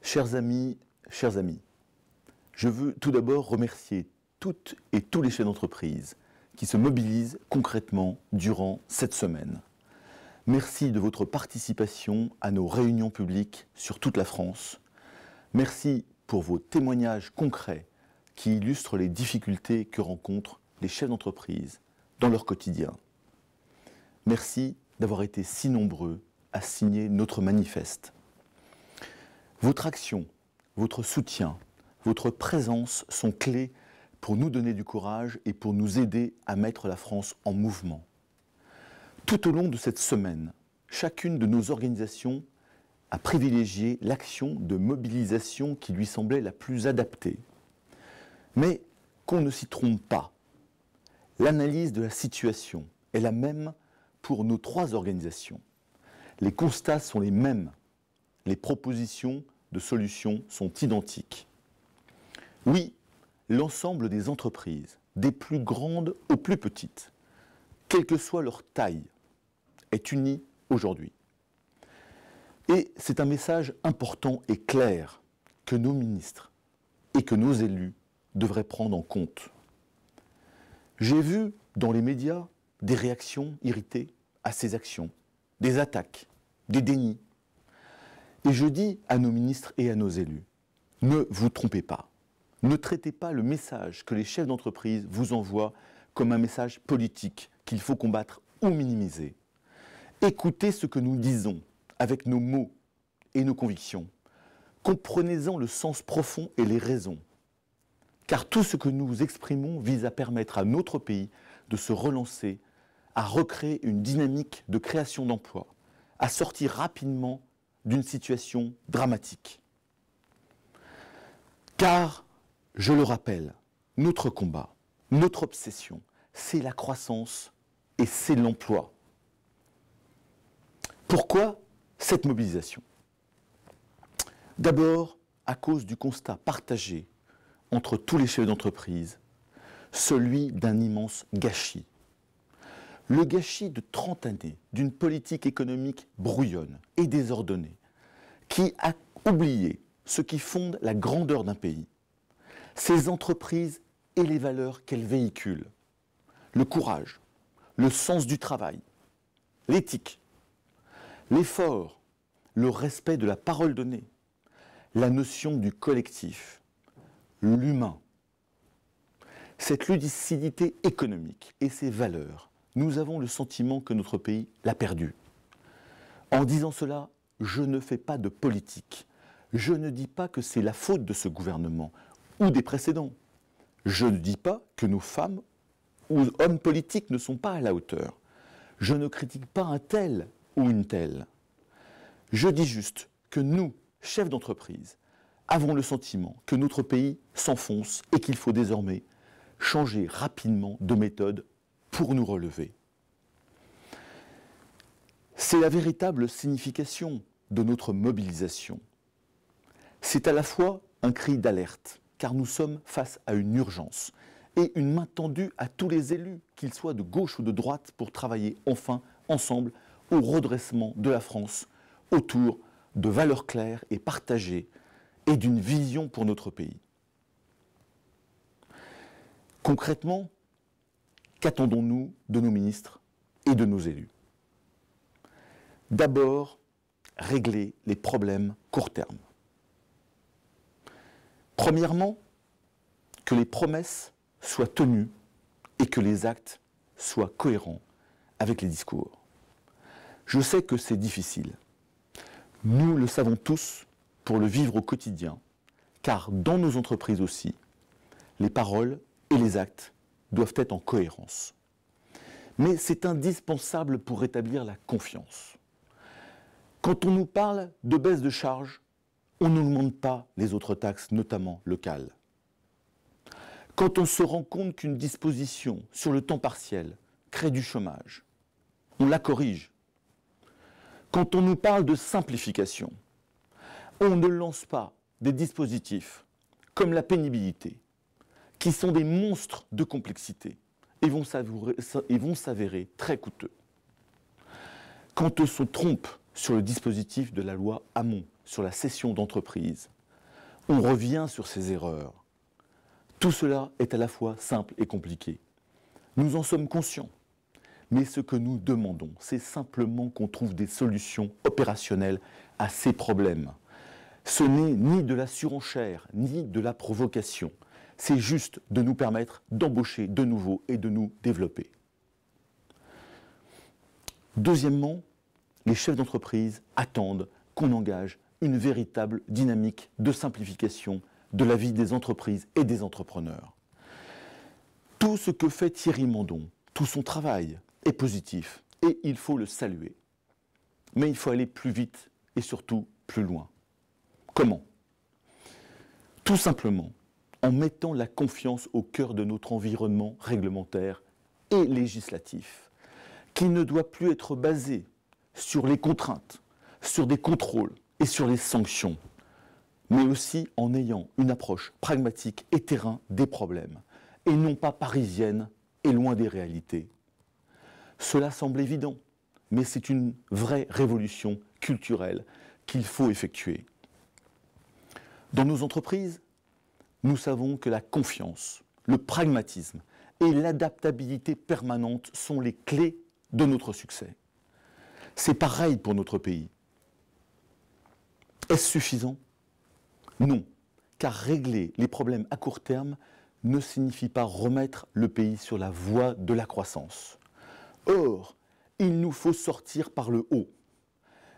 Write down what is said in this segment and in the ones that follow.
Chers amis, je veux tout d'abord remercier toutes et tous les chefs d'entreprise qui se mobilisent concrètement durant cette semaine. Merci de votre participation à nos réunions publiques sur toute la France. Merci pour vos témoignages concrets qui illustrent les difficultés que rencontrent les chefs d'entreprise dans leur quotidien. Merci d'avoir été si nombreux à signer notre manifeste. Votre action, votre soutien, votre présence sont clés pour nous donner du courage et pour nous aider à mettre la France en mouvement. Tout au long de cette semaine, chacune de nos organisations a privilégié l'action de mobilisation qui lui semblait la plus adaptée. Mais qu'on ne s'y trompe pas, l'analyse de la situation est la même pour nos trois organisations. Les constats sont les mêmes. Les propositions de solutions sont identiques. Oui, l'ensemble des entreprises, des plus grandes aux plus petites, quelle que soit leur taille, est unie aujourd'hui. Et c'est un message important et clair que nos ministres et que nos élus devraient prendre en compte. J'ai vu dans les médias des réactions irritées à ces actions, des attaques, des dénis. Et je dis à nos ministres et à nos élus, ne vous trompez pas. Ne traitez pas le message que les chefs d'entreprise vous envoient comme un message politique qu'il faut combattre ou minimiser. Écoutez ce que nous disons avec nos mots et nos convictions. Comprenez-en le sens profond et les raisons. Car tout ce que nous exprimons vise à permettre à notre pays de se relancer, à recréer une dynamique de création d'emplois, à sortir rapidement d'une situation dramatique. Car, je le rappelle, notre combat, notre obsession, c'est la croissance et c'est l'emploi. Pourquoi cette mobilisation? D'abord, à cause du constat partagé entre tous les chefs d'entreprise, celui d'un immense gâchis. Le gâchis de 30 années d'une politique économique brouillonne et désordonnée, qui a oublié ce qui fonde la grandeur d'un pays, ses entreprises et les valeurs qu'elles véhiculent, le courage, le sens du travail, l'éthique, l'effort, le respect de la parole donnée, la notion du collectif, l'humain. Cette lucidité économique et ces valeurs, nous avons le sentiment que notre pays l'a perdu. En disant cela, je ne fais pas de politique. Je ne dis pas que c'est la faute de ce gouvernement ou des précédents. Je ne dis pas que nos femmes ou hommes politiques ne sont pas à la hauteur. Je ne critique pas un tel ou une telle. Je dis juste que nous, chefs d'entreprise, avons le sentiment que notre pays s'enfonce et qu'il faut désormais changer rapidement de méthode pour nous relever. C'est la véritable signification de notre mobilisation. C'est à la fois un cri d'alerte, car nous sommes face à une urgence, et une main tendue à tous les élus, qu'ils soient de gauche ou de droite, pour travailler enfin ensemble au redressement de la France, autour de valeurs claires et partagées, et d'une vision pour notre pays. Concrètement, qu'attendons-nous de nos ministres et de nos élus? D'abord, régler les problèmes court terme. Premièrement, que les promesses soient tenues et que les actes soient cohérents avec les discours. Je sais que c'est difficile. Nous le savons tous pour le vivre au quotidien, car dans nos entreprises aussi, les paroles et les actes doivent être en cohérence. Mais c'est indispensable pour rétablir la confiance. Quand on nous parle de baisse de charges, on n'augmente pas les autres taxes, notamment locales. Quand on se rend compte qu'une disposition sur le temps partiel crée du chômage, on la corrige. Quand on nous parle de simplification, on ne lance pas des dispositifs comme la pénibilité, qui sont des monstres de complexité et vont s'avérer très coûteux. Quand on se trompe sur le dispositif de la loi Hamon sur la cession d'entreprise, On revient sur ces erreurs. Tout cela est à la fois simple et compliqué. Nous en sommes conscients. Mais ce que nous demandons, c'est simplement qu'on trouve des solutions opérationnelles à ces problèmes. Ce n'est ni de la surenchère, ni de la provocation. C'est juste de nous permettre d'embaucher de nouveau et de nous développer. Deuxièmement, les chefs d'entreprise attendent qu'on engage une véritable dynamique de simplification de la vie des entreprises et des entrepreneurs. Tout ce que fait Thierry Mandon, tout son travail est positif et il faut le saluer. Mais il faut aller plus vite et surtout plus loin. Comment? Tout simplement en mettant la confiance au cœur de notre environnement réglementaire et législatif, qui ne doit plus être basé sur les contraintes, sur des contrôles et sur les sanctions, mais aussi en ayant une approche pragmatique et terrain des problèmes, et non pas parisienne et loin des réalités. Cela semble évident, mais c'est une vraie révolution culturelle qu'il faut effectuer. Dans nos entreprises, nous savons que la confiance, le pragmatisme et l'adaptabilité permanente sont les clés de notre succès. C'est pareil pour notre pays. Est-ce suffisant? Non, car régler les problèmes à court terme ne signifie pas remettre le pays sur la voie de la croissance. Or, il nous faut sortir par le haut.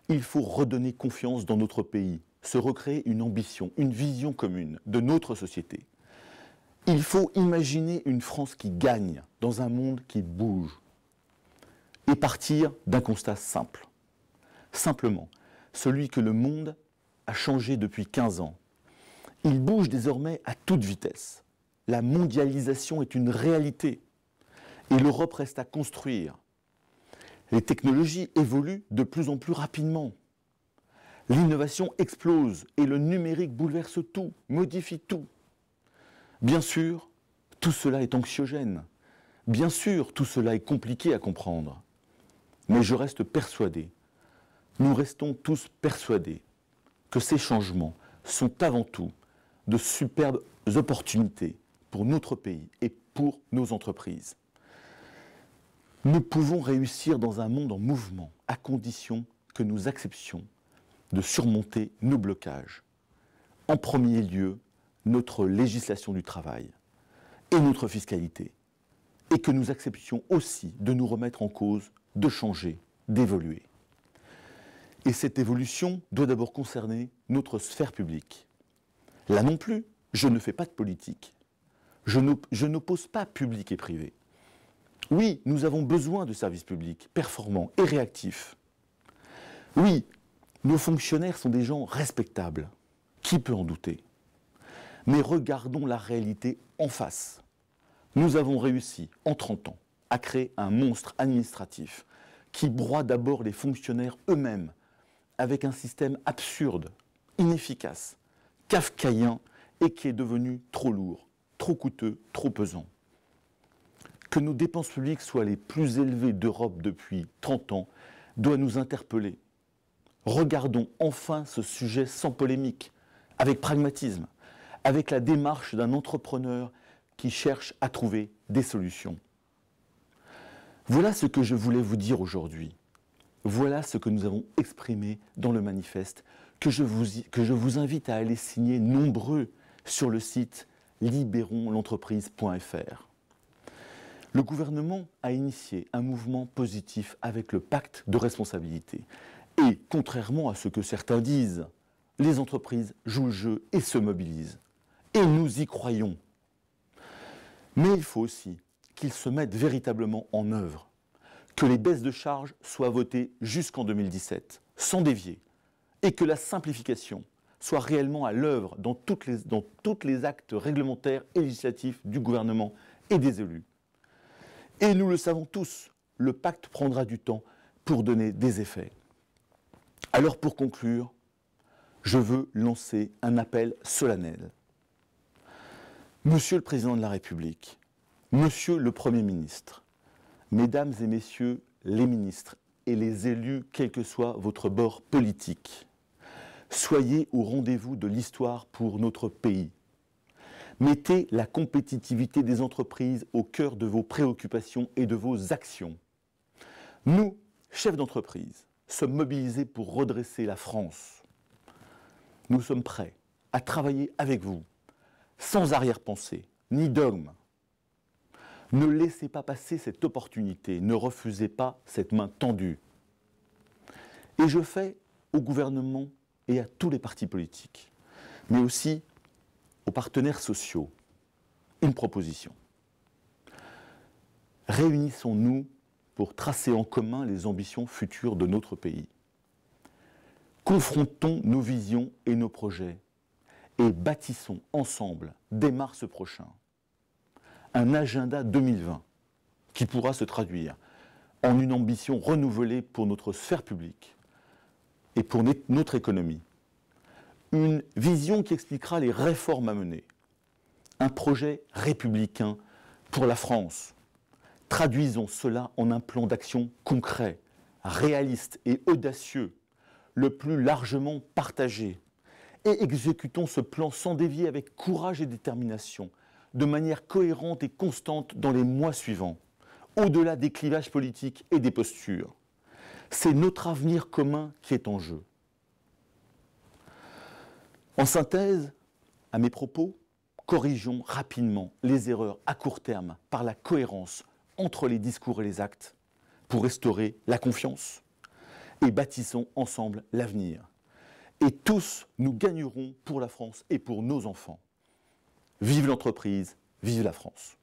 Il faut redonner confiance dans notre pays, se recréer une ambition, une vision commune de notre société. Il faut imaginer une France qui gagne dans un monde qui bouge et partir d'un constat simple. Simplement, celui que le monde a changé depuis 15 ans. Il bouge désormais à toute vitesse. La mondialisation est une réalité et l'Europe reste à construire. Les technologies évoluent de plus en plus rapidement. L'innovation explose et le numérique bouleverse tout, modifie tout. Bien sûr, tout cela est anxiogène. Bien sûr, tout cela est compliqué à comprendre. Mais je reste persuadé, nous restons tous persuadés que ces changements sont avant tout de superbes opportunités pour notre pays et pour nos entreprises. Nous pouvons réussir dans un monde en mouvement à condition que nous acceptions de surmonter nos blocages. En premier lieu, notre législation du travail et notre fiscalité. Et que nous acceptions aussi de nous remettre en cause, de changer, d'évoluer. Et cette évolution doit d'abord concerner notre sphère publique. Là non plus, je ne fais pas de politique. Je n'oppose pas public et privé. Oui, nous avons besoin de services publics performants et réactifs. Oui, nos fonctionnaires sont des gens respectables. Qui peut en douter? Mais regardons la réalité en face. Nous avons réussi, en 30 ans, à créer un monstre administratif qui broie d'abord les fonctionnaires eux-mêmes avec un système absurde, inefficace, kafkaïen et qui est devenu trop lourd, trop coûteux, trop pesant. Que nos dépenses publiques soient les plus élevées d'Europe depuis 30 ans doit nous interpeller. Regardons enfin ce sujet sans polémique, avec pragmatisme, avec la démarche d'un entrepreneur qui cherche à trouver des solutions. Voilà ce que je voulais vous dire aujourd'hui. Voilà ce que nous avons exprimé dans le manifeste que je vous invite à aller signer nombreux sur le site libéronsl'entreprise.fr. Le gouvernement a initié un mouvement positif avec le pacte de responsabilité. Et contrairement à ce que certains disent, les entreprises jouent le jeu et se mobilisent. Et nous y croyons. Mais il faut aussi qu'ils se mettent véritablement en œuvre, que les baisses de charges soient votées jusqu'en 2017, sans dévier, et que la simplification soit réellement à l'œuvre dans tous les actes réglementaires et législatifs du gouvernement et des élus. Et nous le savons tous, le pacte prendra du temps pour donner des effets. Alors pour conclure, je veux lancer un appel solennel. Monsieur le Président de la République, Monsieur le Premier ministre, Mesdames et Messieurs les ministres et les élus, quel que soit votre bord politique, Soyez au rendez-vous de l'histoire pour notre pays. Mettez la compétitivité des entreprises au cœur de vos préoccupations et de vos actions. Nous, chefs d'entreprise, sommes mobilisés pour redresser la France. Nous sommes prêts à travailler avec vous, sans arrière-pensée, ni dogme. Ne laissez pas passer cette opportunité, ne refusez pas cette main tendue. Et je fais au gouvernement et à tous les partis politiques, mais aussi aux partenaires sociaux, une proposition. Réunissons-nous pour tracer en commun les ambitions futures de notre pays. Confrontons nos visions et nos projets et bâtissons ensemble, dès mars prochain, un agenda 2020 qui pourra se traduire en une ambition renouvelée pour notre sphère publique et pour notre économie. Une vision qui expliquera les réformes à mener. Un projet républicain pour la France. Traduisons cela en un plan d'action concret, réaliste et audacieux, le plus largement partagé. Et exécutons ce plan sans dévier avec courage et détermination, de manière cohérente et constante dans les mois suivants, au-delà des clivages politiques et des postures. C'est notre avenir commun qui est en jeu. En synthèse, à mes propos, corrigeons rapidement les erreurs à court terme par la cohérence entre les discours et les actes pour restaurer la confiance et bâtissons ensemble l'avenir. Et tous, nous gagnerons pour la France et pour nos enfants. Vive l'entreprise, vive la France.